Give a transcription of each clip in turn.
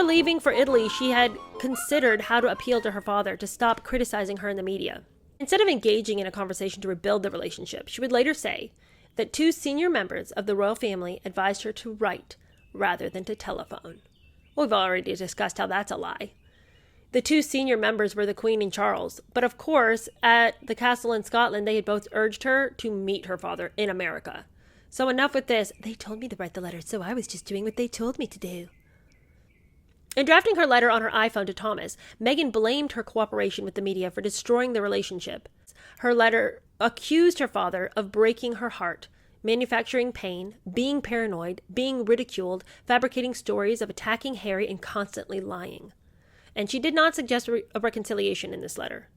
Before leaving for Italy, she had considered how to appeal to her father to stop criticizing her in the media. Instead of engaging in a conversation to rebuild the relationship, she would later say that 2 senior members of the royal family advised her to write rather than to telephone. Well, we've already discussed how that's a lie. The 2 senior members were the Queen and Charles, but of course, at the castle in Scotland, they had both urged her to meet her father in America. So enough with this. They told me to write the letter, so I was just doing what they told me to do. In drafting her letter on her iPhone to Thomas, Meghan blamed her cooperation with the media for destroying the relationship. Her letter accused her father of breaking her heart, manufacturing pain, being paranoid, being ridiculed, fabricating stories of attacking Harry, and constantly lying. And she did not suggest a reconciliation in this letter.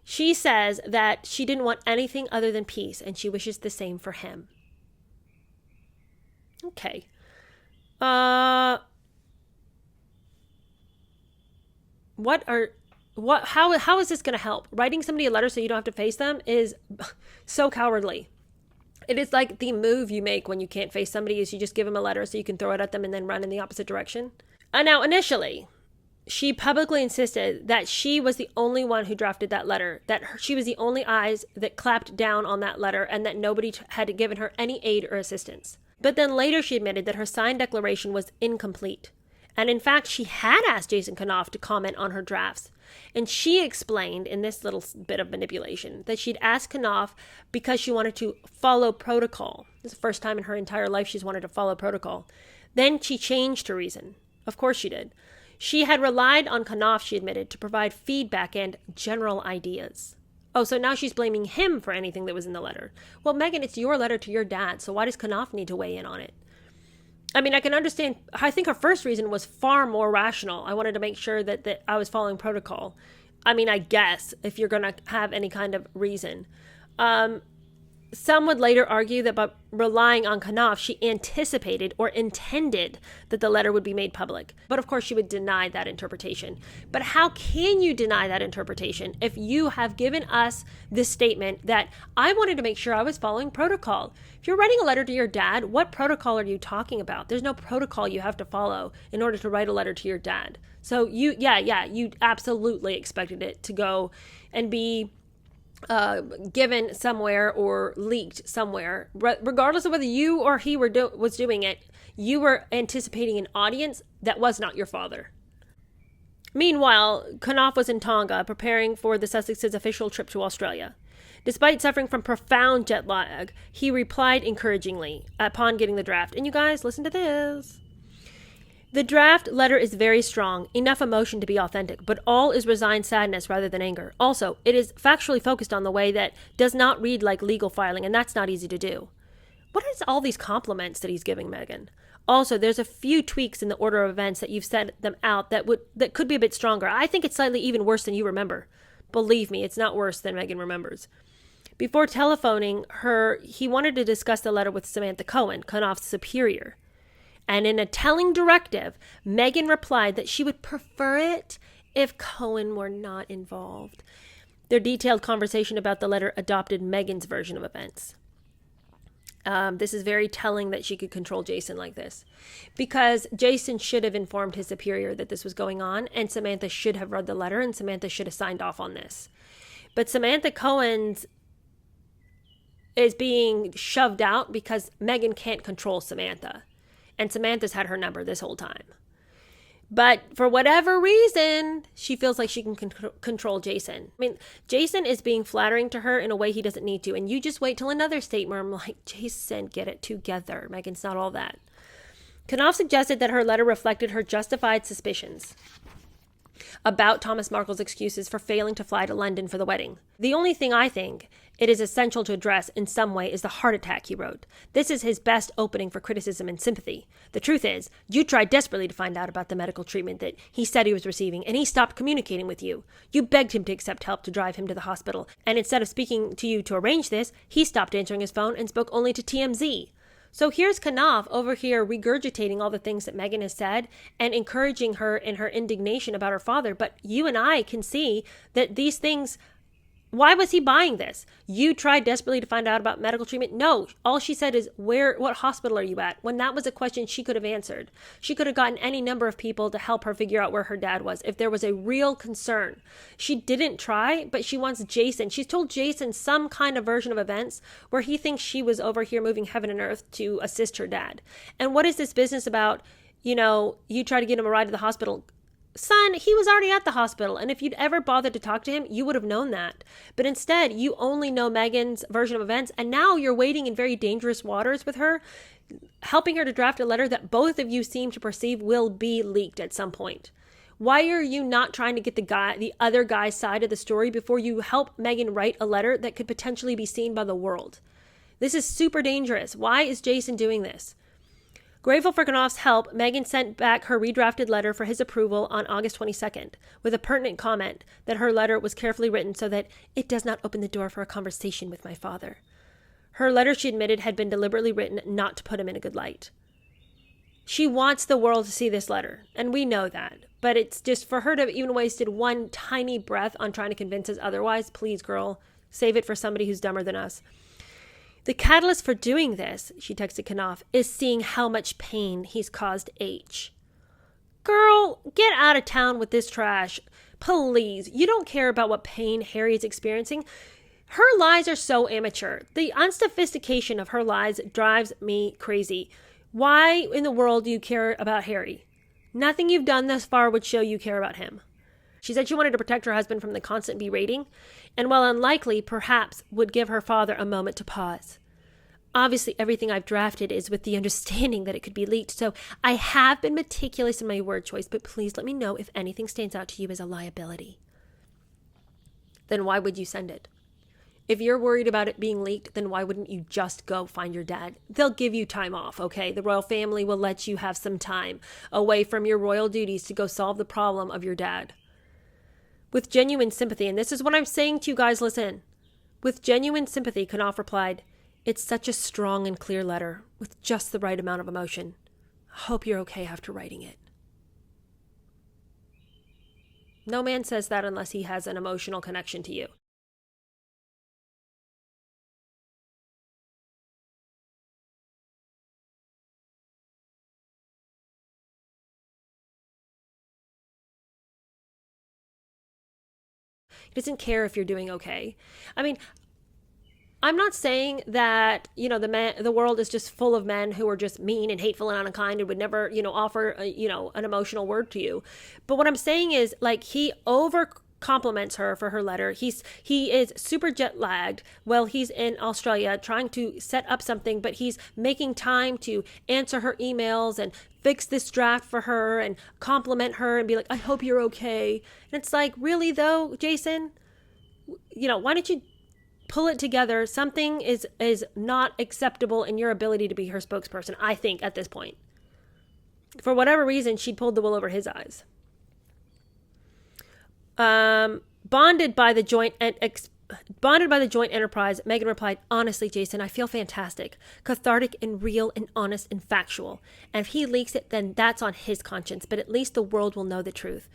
She says that she didn't want anything other than peace, and she wishes the same for him. Okay. How is this going to help? Writing somebody a letter so you don't have to face them is so cowardly. It is like the move you make when you can't face somebody is you just give them a letter so you can throw it at them and then run in the opposite direction. Now, initially, she publicly insisted that she was the only one who drafted that letter, that she was the only eyes that clapped down on that letter, and that nobody had given her any aid or assistance. But then later she admitted that her signed declaration was incomplete. And in fact, she had asked Jason Kanoff to comment on her drafts. And she explained in this little bit of manipulation that she'd asked Kanoff because she wanted to follow protocol. This is the first time in her entire life she's wanted to follow protocol. Then she changed her reason. Of course she did. She had relied on Kanoff, she admitted, to provide feedback and general ideas. Oh, so now she's blaming him for anything that was in the letter. Well, Meghan, it's your letter to your dad, so why does Kanoff need to weigh in on it? I mean, I can understand. I think her first reason was far more rational. I wanted to make sure that I was following protocol. I mean, I guess, if you're going to have any kind of reason. Some would later argue that by relying on Kanoff, she anticipated or intended that the letter would be made public. But of course, she would deny that interpretation. But how can you deny that interpretation if you have given us this statement that I wanted to make sure I was following protocol? If you're writing a letter to your dad, what protocol are you talking about? There's no protocol you have to follow in order to write a letter to your dad. So you absolutely expected it to go and be given somewhere or leaked somewhere. Regardless of whether you or he was doing it, you were anticipating an audience that was not your father. Meanwhile, Kanoff was in Tonga preparing for the Sussex's official trip to Australia. Despite suffering from profound jet lag, he replied encouragingly upon getting the draft. And you guys, listen to this. The draft letter is very strong, enough emotion to be authentic, but all is resigned sadness rather than anger. Also, it is factually focused on the way that does not read like legal filing, and that's not easy to do. What is all these compliments that he's giving Meghan? Also, there's a few tweaks in the order of events that you've set them out that could be a bit stronger. I think it's slightly even worse than you remember. Believe me, it's not worse than Meghan remembers. Before telephoning her, he wanted to discuss the letter with Samantha Cohen, Kanoff's superior. And in a telling directive, Meghan replied that she would prefer it if Cohen were not involved. Their detailed conversation about the letter adopted Meghan's version of events. This is very telling that she could control Jason like this, because Jason should have informed his superior that this was going on, and Samantha should have read the letter, and Samantha should have signed off on this. But Samantha Cohen's is being shoved out because Meghan can't control Samantha. And Samantha's had her number this whole time. But for whatever reason, she feels like she can control Jason. I mean, Jason is being flattering to her in a way he doesn't need to. And you just wait till another statement where I'm like, Jason, get it together. Meghan's not all that. Kanoff suggested that her letter reflected her justified suspicions about Thomas Markle's excuses for failing to fly to London for the wedding. The only thing I think it is essential to address in some way is the heart attack, he wrote. This is his best opening for criticism and sympathy. The truth is, you tried desperately to find out about the medical treatment that he said he was receiving, and he stopped communicating with you. You begged him to accept help to drive him to the hospital, and instead of speaking to you to arrange this, he stopped answering his phone and spoke only to TMZ. So here's Kanoff over here regurgitating all the things that Meghan has said and encouraging her in her indignation about her father. But you and I can see that these things Why was he buying this? You tried desperately to find out about medical treatment? No. All she said is, what hospital are you at? When that was a question she could have answered. She could have gotten any number of people to help her figure out where her dad was if there was a real concern. She didn't try, but she wants Jason. She's told Jason some kind of version of events where he thinks she was over here moving heaven and earth to assist her dad. And what is this business about, you try to get him a ride to the hospital? Son, he was already at the hospital, and if you'd ever bothered to talk to him, you would have known that. But instead, you only know Meghan's version of events, and now you're wading in very dangerous waters with her, helping her to draft a letter that both of you seem to perceive will be leaked at some point. Why are you not trying to get the other guy's side of the story before you help Meghan write a letter that could potentially be seen by the world? This is super dangerous. Why is Jason doing this? Grateful for Knopf's help, Meghan sent back her redrafted letter for his approval on August 22nd, with a pertinent comment that her letter was carefully written so that it does not open the door for a conversation with my father. Her letter, she admitted, had been deliberately written not to put him in a good light. She wants the world to see this letter, and we know that. But it's just for her to have even wasted one tiny breath on trying to convince us otherwise. Please, girl, save it for somebody who's dumber than us. The catalyst for doing this, she texted Knopf, is seeing how much pain he's caused H. Girl, get out of town with this trash. Please. You don't care about what pain Harry is experiencing. Her lies are so amateur. The unsophistication of her lies drives me crazy. Why in the world do you care about Harry? Nothing you've done thus far would show you care about him. She said she wanted to protect her husband from the constant berating, and while unlikely, perhaps would give her father a moment to pause. Obviously, everything I've drafted is with the understanding that it could be leaked, so I have been meticulous in my word choice, but please let me know if anything stands out to you as a liability. Then why would you send it? If you're worried about it being leaked, then why wouldn't you just go find your dad? They'll give you time off, okay? The royal family will let you have some time away from your royal duties to go solve the problem of your dad. With genuine sympathy, and this is what I'm saying to you guys, listen. With genuine sympathy, Knopf replied, "It's such a strong and clear letter, with just the right amount of emotion. I hope you're okay after writing it." No man says that unless he has an emotional connection to you. He doesn't care if you're doing okay. I mean, I'm not saying that, the world is just full of men who are just mean and hateful and unkind and would never, offer, an emotional word to you. But what I'm saying is, like, he over compliments her for her letter. He is super jet lagged while he's in Australia trying to set up something, but he's making time to answer her emails and fix this draft for her and compliment her and be like, "I hope you're okay." And it's like, really though, Jason? Why don't you pull it together? Something is not acceptable in your ability to be her spokesperson, I think, at this point. For whatever reason, she pulled the wool over his eyes. Bonded by the joint enterprise, Meghan replied, "Honestly, Jason, I feel fantastic, cathartic and real and honest and factual. And if he leaks it, then that's on his conscience, but at least the world will know the truth.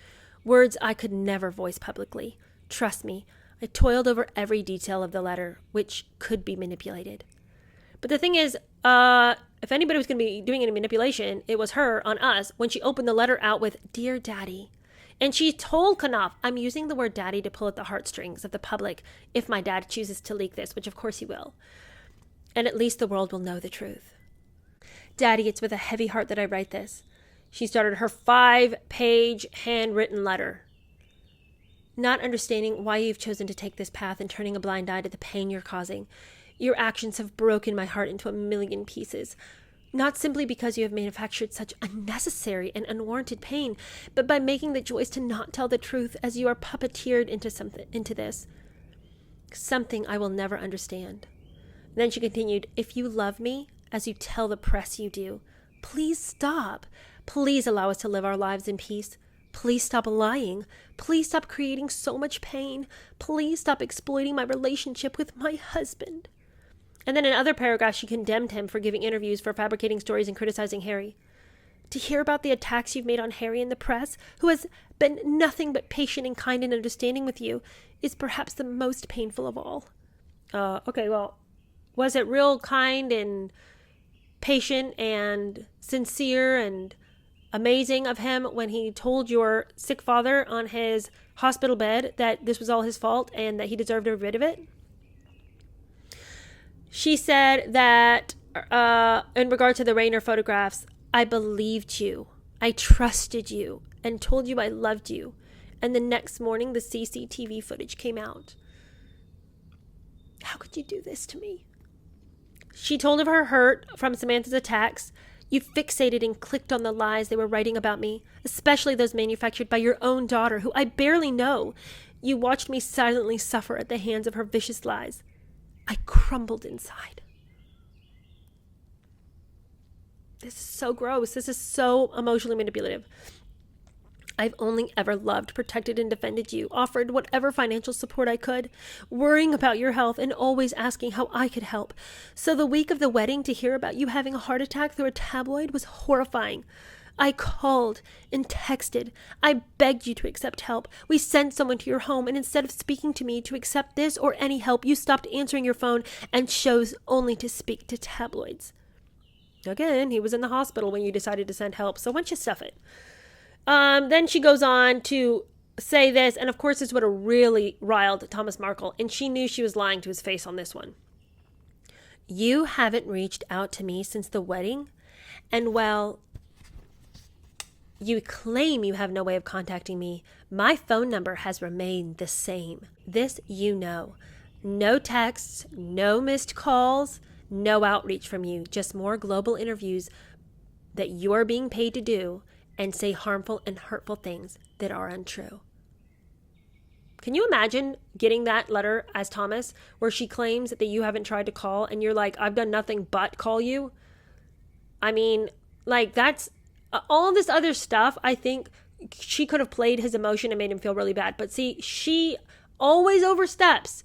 Words I could never voice publicly. Trust me, I toiled over every detail of the letter, which could be manipulated." But the thing is, if anybody was going to be doing any manipulation, it was her on us when she opened the letter out with, "Dear Daddy." And she told Knopf, "I'm using the word daddy to pull at the heartstrings of the public if my dad chooses to leak this," which of course he will. "And at least the world will know the truth. Daddy, it's with a heavy heart that I write this." She started her 5-page handwritten letter. "Not understanding why you've chosen to take this path and turning a blind eye to the pain you're causing. Your actions have broken my heart into a million pieces. Not simply because you have manufactured such unnecessary and unwarranted pain, but by making the choice to not tell the truth as you are puppeteered into this. Something I will never understand." Then she continued, "If you love me, as you tell the press you do, please stop. Please allow us to live our lives in peace. Please stop lying. Please stop creating so much pain. Please stop exploiting my relationship with my husband." And then in other paragraphs, she condemned him for giving interviews, for fabricating stories and criticizing Harry. To hear about the attacks you've made on Harry in the press, who has been nothing but patient and kind and understanding with you, is perhaps the most painful of all. Okay, well, was it real kind and patient and sincere and amazing of him when he told your sick father on his hospital bed that this was all his fault and that he deserved to be rid of it? She said that in regard to the Rayner photographs, I believed you, I trusted you, and told you I loved you. And the next morning, the CCTV footage came out. How could you do this to me? She told of her hurt from Samantha's attacks. You fixated and clicked on the lies they were writing about me, especially those manufactured by your own daughter, who I barely know. You watched me silently suffer at the hands of her vicious lies. I crumbled inside. This is so gross. This is so emotionally manipulative. I've only ever loved, protected, and defended you, offered whatever financial support I could, worrying about your health and always asking how I could help. So the week of the wedding, to hear about you having a heart attack through a tabloid was horrifying. I called and texted. I begged you to accept help. We sent someone to your home, and instead of speaking to me to accept this or any help, you stopped answering your phone and chose only to speak to tabloids. Again, he was in the hospital when you decided to send help, so why don't you stuff it? Then she goes on to say this, and of course this would have really riled Thomas Markle, and she knew she was lying to his face on this one. You haven't reached out to me since the wedding, and well, you claim you have no way of contacting me. My phone number has remained the same. This you know. No texts, no missed calls, no outreach from you, just more global interviews that you're being paid to do and say harmful and hurtful things that are untrue. Can you imagine getting that letter as Thomas where she claims that you haven't tried to call and you're like, I've done nothing but call you? I mean, like that's all this other stuff. I think she could have played his emotion and made him feel really bad. But see, she always oversteps.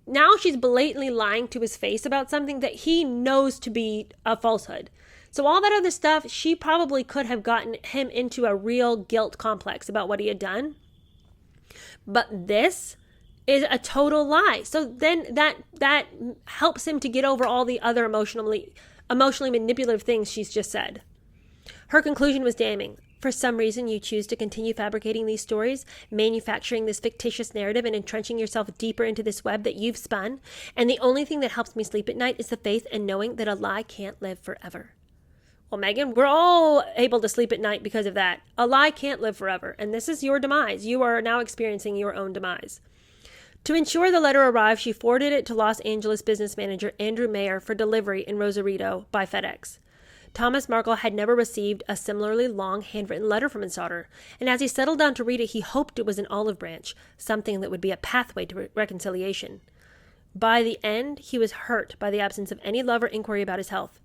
Now she's blatantly lying to his face about something that he knows to be a falsehood. So all that other stuff, she probably could have gotten him into a real guilt complex about what he had done. But this is a total lie. So then that helps him to get over all the other emotionally manipulative things she's just said. Her conclusion was damning. For some reason, you choose to continue fabricating these stories, manufacturing this fictitious narrative and entrenching yourself deeper into this web that you've spun. And the only thing that helps me sleep at night is the faith and knowing that a lie can't live forever. Well, Meghan, we're all able to sleep at night because of that. A lie can't live forever. And this is your demise. You are now experiencing your own demise. To ensure the letter arrived, she forwarded it to Los Angeles business manager Andrew Mayer for delivery in Rosarito by FedEx. Thomas Markle had never received a similarly long handwritten letter from his daughter, and as he settled down to read it, he hoped it was an olive branch, something that would be a pathway to reconciliation. By the end, he was hurt by the absence of any love or inquiry about his health.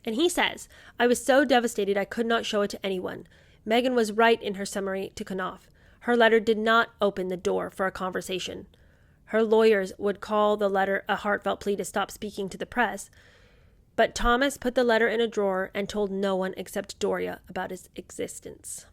And he says, I was so devastated I could not show it to anyone. Meghan was right in her summary to Knopf. Her letter did not open the door for a conversation. Her lawyers would call the letter a heartfelt plea to stop speaking to the press, but Thomas put the letter in a drawer and told no one except Doria about its existence.